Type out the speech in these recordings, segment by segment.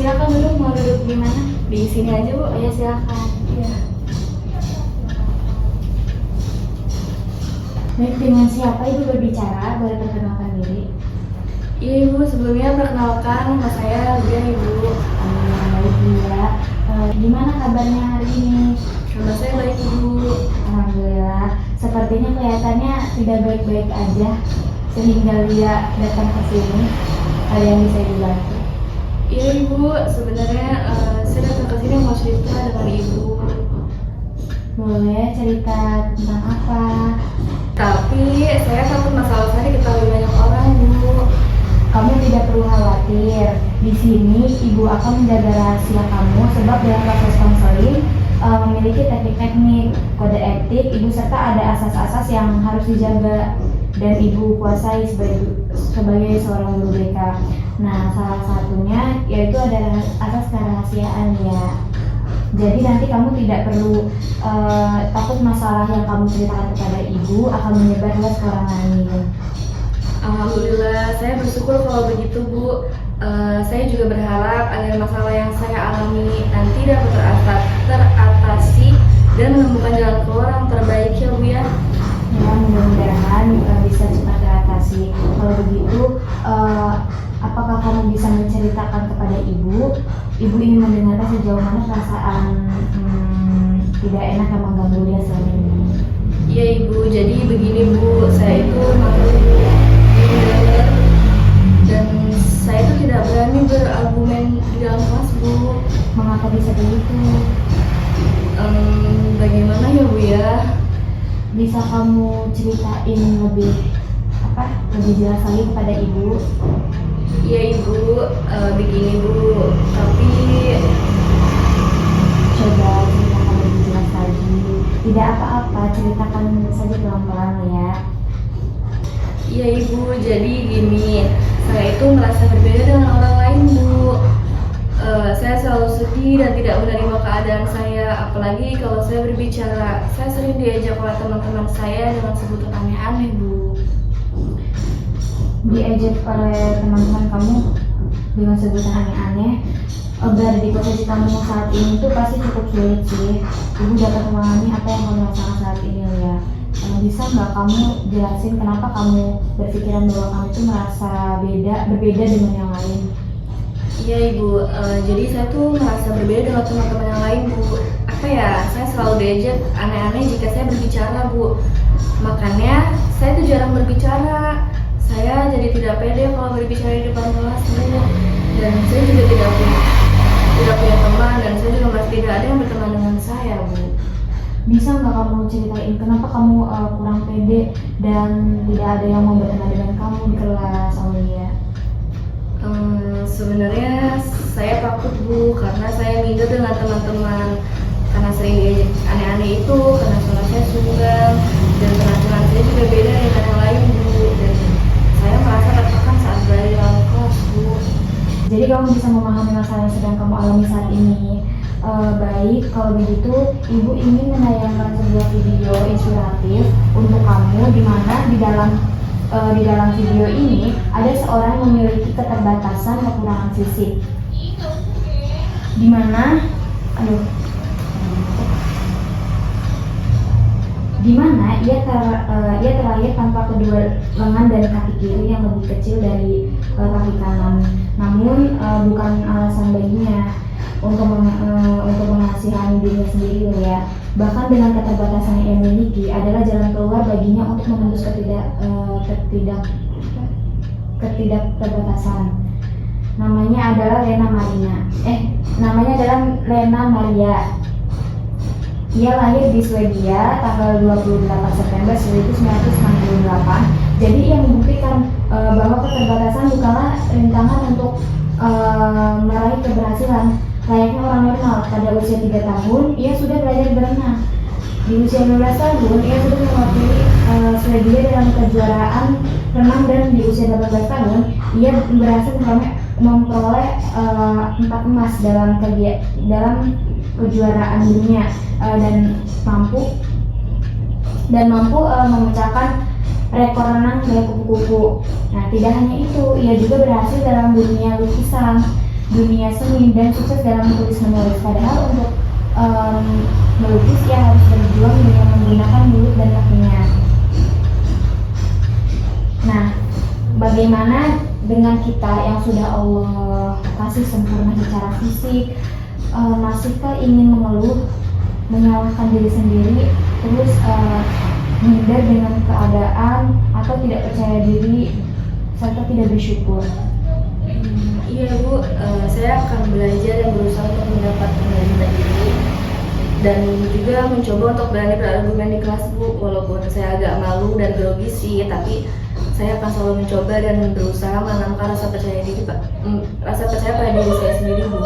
Silakan duduk, mau duduk di mana? Di sini aja Bu. Ya silakan. Iya. Baik, dengan siapa Ibu berbicara? Boleh perkenalkan diri? Iya Ibu, sebelumnya perkenalkan nama saya Lia Ibu. Baik ya. Gimana kabarnya hari ini? Nama saya baik Ibu. Alhamdulillah. Sepertinya kelihatannya tidak baik-baik aja sehingga Lia datang ke sini. Ada yang bisa dibantu? Iya Ibu, sebenarnya saya datang ke sini mau cerita dengan Ibu. Boleh cerita tentang apa? Tapi saya takut masalah saya diketahui banyak orang Bu. Kamu tidak perlu khawatir. Di sini Ibu akan menjaga rahasia kamu sebab dalam proses konseling memiliki teknik-teknik, kode etik, Ibu serta ada asas-asas yang harus dijaga dan Ibu kuasai sebagai seorang guru BK. Nah, salah satunya yaitu ada asas kerahasiaan ya. Jadi nanti kamu tidak perlu takut masalah yang kamu ceritakan kepada Ibu akan menyebar luas ke orang lain. Alhamdulillah, saya bersyukur kalau begitu Bu. Saya juga berharap agar masalah yang saya alami nanti dapat teratasi dan menemukan jalan keluar yang terbaik ya Bu ya. Ya, mudah-mudahan bisa cepat teratasi. Kalau begitu, apakah kamu bisa menceritakan kepada Ibu? Ibu ingin mendengarkan sejauh mana perasaan tidak enak yang mengganggu dia selama ini. Iya Ibu, jadi begini Bu, saya itu malu dengar dan saya itu tidak berani berargumen di dalam kelas Bu. Mengapa bisa begitu? Bagaimana ya Bu ya? Bisa kamu ceritain lebih jelas lagi kepada Ibu? Iya Ibu, begini Bu, tapi Coba ceritakan lebih jelas lagi. Tidak apa-apa, ceritakan saja pelan-pelan ya. iya Ibu, jadi gini, saya itu merasa berbeda dengan orang lain Bu. Saya selalu sedih dan tidak menerima keadaan saya, apalagi kalau saya berbicara. Saya sering diajak oleh teman-teman saya dengan sebutan aneh-aneh Bu. Diejek oleh teman-teman kamu dengan sebutan aneh-aneh. Berada di posisi kamu saat ini itu pasti cukup sulit sih. Ibu dapat memahami apa yang kamu rasakan saat ini ya. Bisa nggak kamu jelasin kenapa kamu berpikiran bahwa kamu itu merasa berbeda dengan yang lain? Iya Ibu, jadi saya tuh merasa berbeda dengan teman-teman yang lain Bu. Apa ya, saya selalu diajak aneh-aneh jika saya berbicara Bu. Makanya saya tuh jarang berbicara. Saya jadi tidak pede kalau berbicara di depan kelas Bu. Dan saya juga tidak punya teman dan saya juga masih tidak ada yang berteman dengan saya Bu. Bisa nggak kamu ceritain kenapa kamu kurang pede dan tidak ada yang mau berteman dengan kamu di kelas Aulia? Sebenarnya saya takut Bu, karena saya minder dengan teman-teman. Karena sering diajak aneh-aneh itu, karena suara saya sungkan dan penampilan saya juga beda dengan yang lain Bu. Dan saya merasa tertekan saat berada di dalam kelas Bu. Jadi kamu bisa memahami masalah yang sedang kamu alami saat ini. Baik, kalau begitu Ibu ingin menayangkan sebuah video inspiratif untuk kamu di mana di dalam video ini ada seorang yang memiliki keterbatasan kekurangan fisik. Di mana ia terlahir tanpa kedua lengan dan kaki kiri yang lebih kecil dari kaki kanan. Namun bukan alasan baginya untuk mengasihani dirinya sendiri ya. Bahkan dengan keterbatasan yang ia miliki adalah jalan keluar baginya untuk menembus ketidakterbatasan. Namanya adalah Lena Maria. Ia lahir di Swedia tanggal 28 September 1968. Jadi ia membuktikan bahwa keterbatasan bukanlah rintangan untuk meraih keberhasilan. Layaknya orang normal, pada usia 3 tahun ia sudah belajar berenang. Di usia 15 tahun ia sudah mewakili Swedia dalam kejuaraan renang, dan di usia 18 tahun ia berhasil memperoleh 4 emas dalam kejuaraan dunia dan mampu memecahkan rekor renang gaya kupu-kupu. Nah, tidak hanya itu, ia juga berhasil dalam dunia lukisan. dunia seni dan sukses dalam menulis menulis. Padahal untuk melukis ia harus berjuang dengan menggunakan mulut dan kakinya. Nah, bagaimana dengan kita yang sudah Allah kasih sempurna secara fisik, masihkah ingin mengeluh, menyalahkan diri sendiri, terus minder dengan keadaan, atau tidak percaya diri, serta tidak bersyukur? Iya Bu, saya akan belajar dan berusaha untuk mendapat kendali diri dan juga mencoba untuk berani berargumen di kelas Bu. Walaupun saya agak malu dan grogi sih, tapi saya akan selalu mencoba dan berusaha menanamkan rasa percaya diri, rasa percaya pada diri saya sendiri Bu.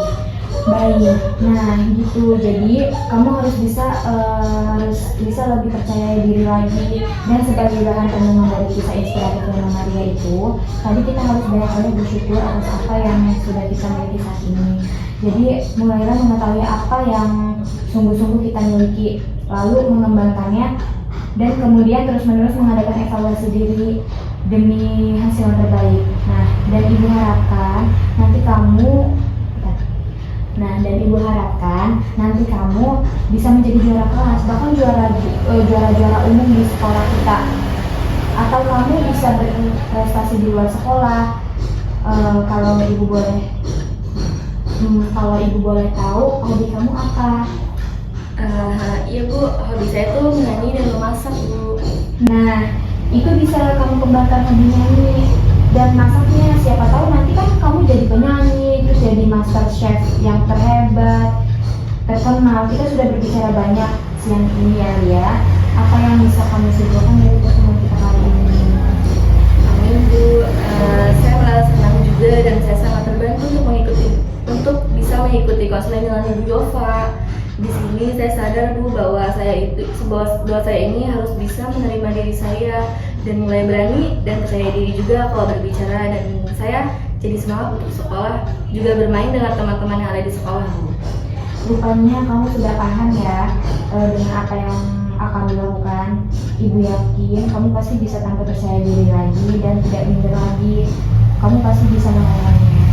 Baik, nah gitu. Jadi kamu harus bisa lebih percaya diri lagi. Dan sebagai bahan renungan dari kisah inspiratif Nona Maria itu, tadi kita harus banyak-banyak bersyukur atas apa yang sudah kita miliki saat ini. Jadi mulailah mengetahui apa yang sungguh-sungguh kita miliki, lalu mengembangkannya, dan kemudian terus-menerus mengadakan evaluasi diri demi hasil yang terbaik. Nah, dan ibu harapkan nanti kamu bisa menjadi juara kelas, bahkan juara umum di sekolah kita. Atau kamu bisa berprestasi di luar sekolah. Kalau ibu boleh tahu, hobi kamu apa? Iya Bu, hobi saya tuh menyanyi dan memasak Bu. Nah, itu bisa kamu kembangkan hobi nyanyi dan masaknya. Siapa tahu nanti kan kamu jadi penyanyi, terus jadi master chef yang terhebat, terkenal. Kita sudah berbicara banyak siang ini ya Lia. Apa yang bisa kamu simpulkan dari pertemuan kita kali ini? Amin Bu, saya merasa senang juga dan saya sangat terbantu untuk bisa mengikuti konseling dengan Ibu Yova. Di sini saya sadar Bu bahwa saya ini harus bisa menerima diri saya dan mulai berani dan percaya diri juga kalau berbicara, dan saya jadi semangat untuk sekolah, juga bermain dengan teman-teman yang ada di sekolah Bu. Rupanya kamu sudah paham ya dengan apa yang akan dilakukan. Ibu yakin kamu pasti bisa tampil percaya diri lagi dan tidak minder lagi. Kamu pasti bisa melawannya.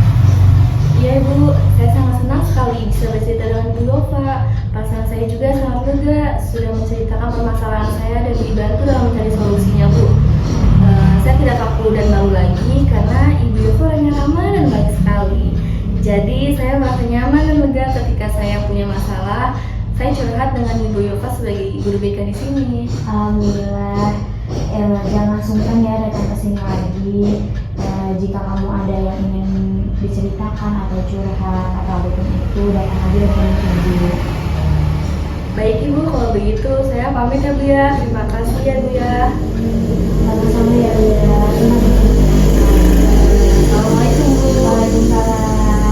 Iya Bu, saya sangat senang sekali bisa bercerita dengan Bu Yova. Perasaan saya juga sangat lega sudah menceritakan permasalahan saya dan dibantu dalam mencari solusinya Bu. Saya tidak kaku dan malu lagi karena Ibu Yova orangnya ramah dan baik sekali. Jadi saya merasa nyaman dan lega ketika saya punya masalah. Saya curhat dengan Ibu Yova sebagai guru BK di sini. Alhamdulillah. Jangan sungkan ya datang ke sini lagi. Jika kamu ada yang ingin diceritakan atau curhat atau apapun itu, datang aja dan tunggu. Baik Ibu, kalau begitu saya pamit ya Bu ya. Terima kasih ya Bu ya. Sama-sama ya Bu ya. Assalamualaikum Bu. Waalaikumsalam.